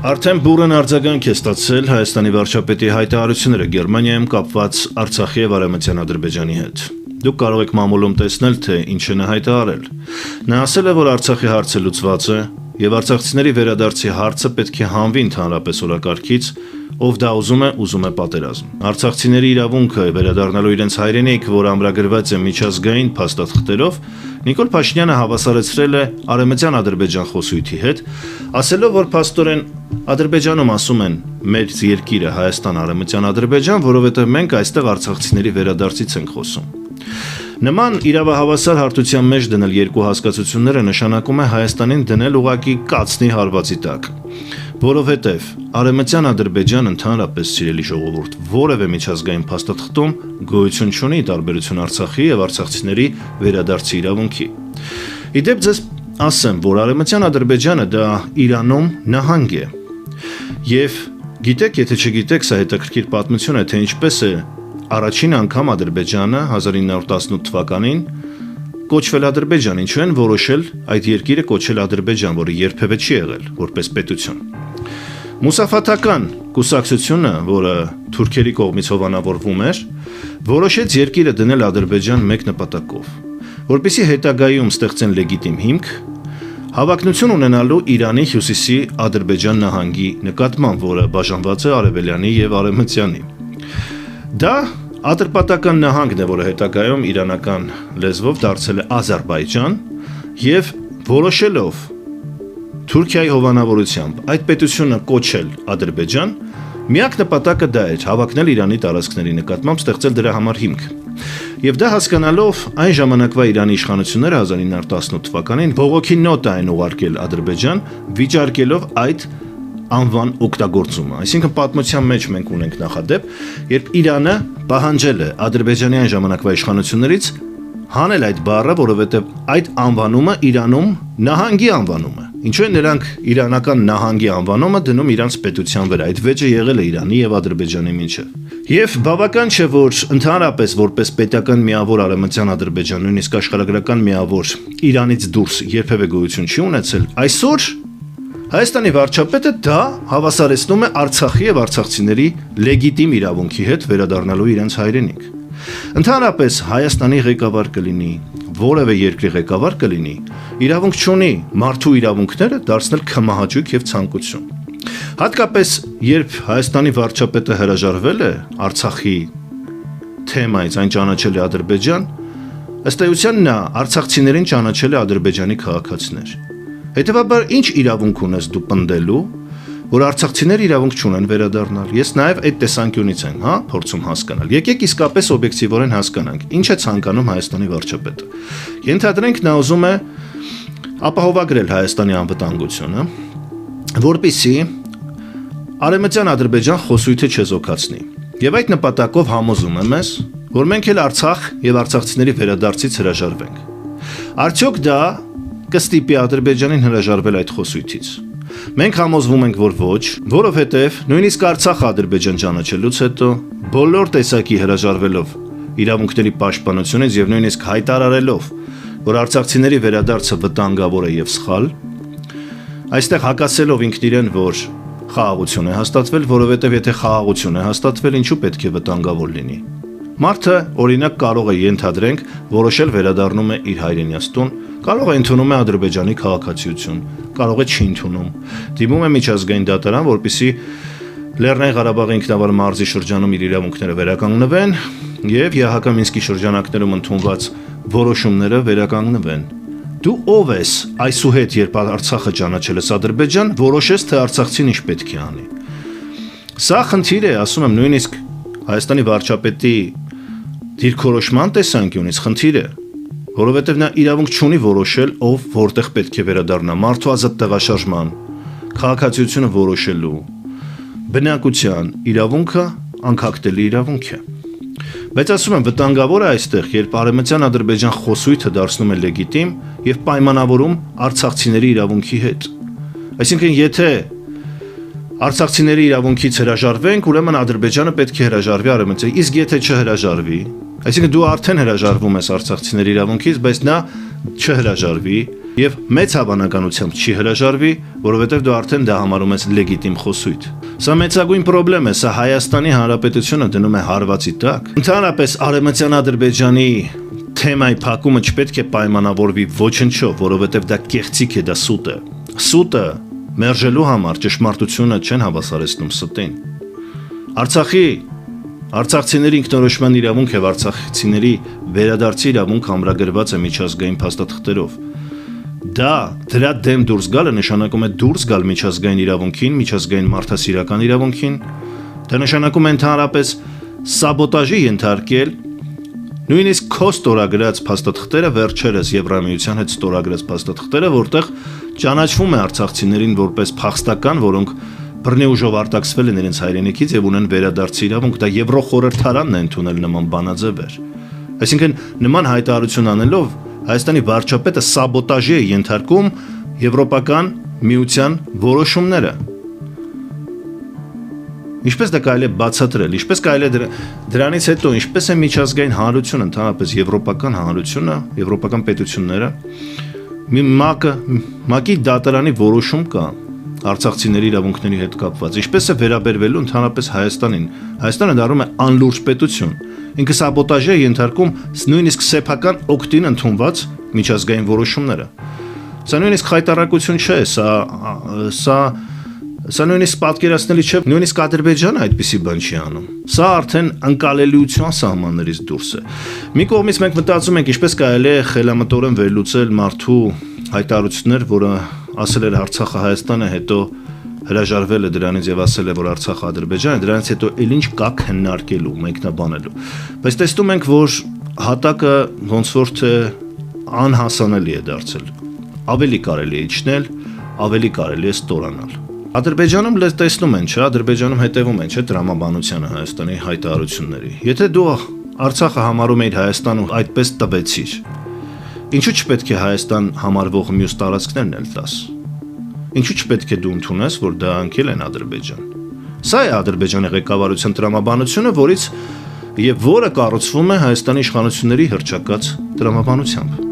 Արդեն բուրըն արձագանք է ստացել Հայաստանի վարչապետի հայտարարությունները Գերմանիայում կապված Արցախի եւ Արևմտյան Ադրբեջանի հետ։ Դուք կարող եք մամուլում տեսնել, թե ինչ է նա հայտարարել։ Նա ասել է, որ Արցախի հարցը լուծված է եւ արցախցիների վերադարձի հարցը պետք է հանվի ընդհանրապես օրակարգից, ով դա ուզում է պատերազմ։ Արցախցիների իրավունքը վերադառնալու իրենց հայրենիք, որ ամրագրված է միջազգային փաստաթղթերով, Նիկոլ Փաշինյանը հավասարեցրել է Արևմտյան Ադրբեջան խոսույթի հետ, ասելով, որ փաստորեն Ադրբեջանում ասում են մեր երկիրը Հայաստան Արևմտյան Ադրբեջան, որովհետև մենք այստեղ արցախցիների վերադարձից ենք խոսում։ Նման իրավահավասար հարթության մեջ դնել երկու հասկացությունները նշանակում է Հայաստանին դնել ուղակի կացնի հարվածի տակ, որովհետև Արևմտյան Ադրբեջան ընդհանրապես սիրելի ժողովուրդ որևէ միջազգային փաստաթղթում գոյություն չունի տարբերություն Արցախի եւ արցախցիների վերադարձի իրավունքի։ Իդեպ ձեզ ասեմ, որ Արևմտյան Ադրբեջանը դա Իրանում նահանգ է։ Եվ գիտեք, եթե չգիտեք, սա հետաքրքիր պատմություն է, թե ինչպես է առաջին անգամ Ադրբեջանը 1918 թվականին կոչվել Ադրբեջան, ինչու են որոշել այդ երկիրը կոչել Ադրբեջան, որը երբևէ չի եղել որպես պետություն։ Մուսաֆաթական կուսակցությունը, որը թուրքերի կողմից հովանավորվում էր, որոշեց երկիրը դնել Ադրբեջան մեկ նպատակով, որպեսզի հետագայում ստեղծեն լեգիտիմ հիմք հավակնություն ունենալու Իրանի հյուսիսի Ադրբեջան նահանգի նկատմամբ, որը բաժանված է Արևելյանի եւ Արևմտյանի։ Դա Ատրպատական նահանգն է, որը հետագայում իրանական լեզվով դարձել է Ազերբայջան եւ որոշելով Թուրքիայի հովանավորությամբ այդ պետությունը կոչել Ադրբեջան, միակ նպատակը դա էր հավակնել Իրանի տարածքների նկատմամբ, ստեղծել դրա համար հիմք։ Եվ դա հասկանալով այն ժամանակվա Իրանի իշխանությունները 1918 թվականին բողոքի նոտա են ուղարկել Ադրբեջան, վիճարկելով այդ անվան օգտագործումը։ Այսինքն պատմության մեջ մենք ունենք նախադեպ, երբ Իրանը պահանջել է Ադրբեջանի այն ժամանակվա իշխանություններից հանել այդ բառը, որովհետև այդ անվանումը Իրանում նահանգի անվանում է։ Ինչու են նրանք իրանական նահանգի անվանումը դնում իրանց պետության վրա։ Այդ վեճը եղել է Իրանի եւ Ադրբեջանի միջեւ։ Եվ բավական չէ, որ ընդհանրապես որպես պետական միավոր Արևմտյան Ադրբեջան, նույնիսկ աշխարհագրական միավոր Իրանից դուրս երբևէ գոյություն չի ունեցել, այսօր Հայաստանի վարչապետը դա հավասարեցնում է Արցախի եւ արցախցիների լեգիտիմ իրավունքի հետ վերադառնալու իրենց հայրենիք։ Ընդհանրապես Հայաստանի ղեկավար կլինի, որևէ երկրի ղեկավար կլինի, իրավունք չունի մարդու իրավունքները դարձնել քմահաճույք եւ ցանկություն։ Հատկապես երբ Հայաստանի վարչապետը հրաժարվել է Արցախի թեմայից, այն ճանաչել է Ադրբեջան, ըստ էության նա արցախցիներին ճանաչել է Ադրբեջանի քաղաքացիներ։ Հետևաբար ինչ իրավունք ունես դու պնդելու, որ արցախցիները իրավունք չունեն վերադառնալ։ Ես նաև այդ տեսանկյունից եմ, փորձում հասկանալ։ Եկեք իսկապես օբյեկտիվորեն հասկանանք, ինչ է ցանկանում Հայաստանի վարչապետը։ Ենթադրենք նա ուզում է ապահովագրել Հայաստանի անվտանգությունը, որպեսզի Արևմտյան Ադրբեջան խոսույթը չեզոքացնի։ Եվ այդ նպատակով համոզում եմ ես, որ մենք էլ Արցախ եւ արցախցիների վերադարձից հրաժարվենք։ Արդյոք դա կստիպի Ադրբեջանին հրաժարվել այդ խոսույթից։ Մենք համոզվում ենք, որ ոչ, որովհետև նույնիսկ Արցախը Ադրբեջան ճանաչելուց հետո բոլոր տեսակի հրաժարվելով իրավունքների պաշտպանությունից եւ նույնիսկ հայտարարելով, որ արցախցիների վերադարձը վտանգավոր է եւ սխալ, այստեղ հակասելով ինքն իրեն, որ խաղաղություն է հաստատվել, որովհետև եթե խաղաղություն է հաստատվել, ինչու պետք է վտանգավոր լինի։ Մարդը, օրինակ, կարող է ենթադրենք, որոշել վերադառնում է իր հայրենիաստուն, կարող է ընդունում է Ադրբեջանի քաղաքացիություն, կարող է չի ընդունում, դիմում է միջազգային դատարան, որպեսզի Լեռնային Ղարաբաղի ինքնավար մարզի շրջանում իր իրավունքները վերականգնվեն եւ ԵԱՀԿ Մինսկի շրջանակներում ընդունված որոշումները վերականգնվեն։ Դու ով ես այսուհետ, երբ Արցախը ճանաչել ես Ադրբեջան, որոշես, թե արցախցին ինչ պետք է անի։ Սա խնդիր է, ասում եմ, նույնիսկ Հայաստանի վարչապետի դիրքորոշման տեսանկյունից խնդիր է, որովհետև նա իրավունք չունի որոշել, ով որտեղ պետք է վերադառնա, մարդու ազատ տեղաշարժման, քաղաքացիությունը որոշելու, բնակության իրավունքը անկախտելի իրավունք է։ Բայց ասում եմ, վտանգավոր է այստեղ, երբ Արևմտյան Ադրբեջան խոսույթը դարձնում է լեգիտիմ եւ պայմանավորում արցախցիների իրավունքի հետ։ Այսինքն, եթե արցախցիների իրավունքից հրաժարվենք, ուրեմն Ադրբեջանը պետք է հրաժարվի Արևմտյան, իսկ եթե չհրաժարվի, այսինքն դու արդեն հրաժարվում ես արցախցիների իրավունքից, բայց նա չհրաժարվի, Եվ մեծ հավանականությամբ չի հրաժարվի, որովհետև դու արդեն դա համարում ես լեգիտիմ խոսույթ։ Սա մեծագույն խնդրեմ է, սա Հայաստանի Հանրապետությունը դնում է հարվածի տակ։ Ընդհանրապես Արևմտյան Ադրբեջանի թեմայի փակումը չպետք է պայմանավորվի ոչնչով, որովհետև դա կեղծիք է, դա սուտ է։ Սուտը մերժելու համար ճշմարտությունը չեն հավասարեցնում ստին։ Արցախցիների ինքնորոշման իրավունք եւ արցախցիների վերադարձի իրավունք ամրագրված է միջազգային փաստաթղթերով։ Դրա դեմ դուրս գալը նշանակում է դուրս գալ միջազգային իրավունքին, միջազգային մարդասիրական իրավունքին, դա նշանակում է ընդհանրապես սաբոտաժի ենթարկել նույնիսկ քո ստորագրած փաստաթղթերը վերջերս Եվրամիության հետ ստորագրած փաստաթղթերը, որտեղ ճանաչվում է արցախցիներին որպես փախստական, որոնք բռնի ուժով արտաքսվել են իրենց հայրենիքից եւ ունեն վերադարձի իրավունք, դա Եվրոխորհրդարանն է ընդունել նման բանաձևեր։ Այսինքն նման հայտարարություն անելով Հայաստանի վարչապետը սաբոտաժի է ենթարկում Եվրոպական միության որոշումները։ Ինչպես դա կարելի է բացատրել, ինչպես կարելի է դրանից հետո ինչպես է միջազգային հանրությունը, ընդհանրապես եվրոպական հանրությունը, եվրոպական պետությունները ՄԱԿ-ի դատարանի որոշում կա արցախցիների իրավունքների հետ կապված, ինչպես է վերաբերվելու ընդհանրապես Հայաստանին։ Հայաստանը դառնում է անլուրջ պետություն։ Ինքը սաբոտաժի է ենթարկում նույնիսկ սեփական օգտին ընդունված միջազգային որոշումները։ Սա նույնիսկ խայտառակություն չէ, սա նույնիսկ պատկերացնելի չէ, նույնիսկ Ադրբեջանը այդպիսի բան չի անում։ Սա արդեն անկալելիության սահմաններից դուրս է։ Մի կողմից մենք մտածում ենք, ինչպես կարելի է խելամտորեն վերլուծել մարդու հայտարարություններ, որը ասել էր Արցախը Հայաստան է, հետո հրաժարվել է դրանից եւ ասել է, որ Արցախը Ադրբեջան է, դրանից հետո էլ ինչ կա քննարկելու, մեկնաբանելու։ Բայց տեսնում ենք, որ հատակը ոնց որ թե անհասանելի է դարձել։ Ավելի կարելի է իջնել, ավելի կարելի է ստորանալ։ Ադրբեջանում տեսնում են, չէ, Ադրբեջանում հետևում են, չէ, տրամաբանությանը Հայաստանի հայտարարությունների։ Եթե դու Արցախը համարում ես Հայաստան ու այդպես տվեցիր, ինչու չպետք է Հայաստան համարվող մյուս տարածքներն էլ տաս։ Ինչու չպետք է դու ընդունես, որ դա անկել են Ադրբեջան։ Սա է Ադրբեջանի ղեկավարության տրամաբանությունը, որը կառուցվում է Հայաստանի իշխանությունների հռչակած տրամաբանությամբ։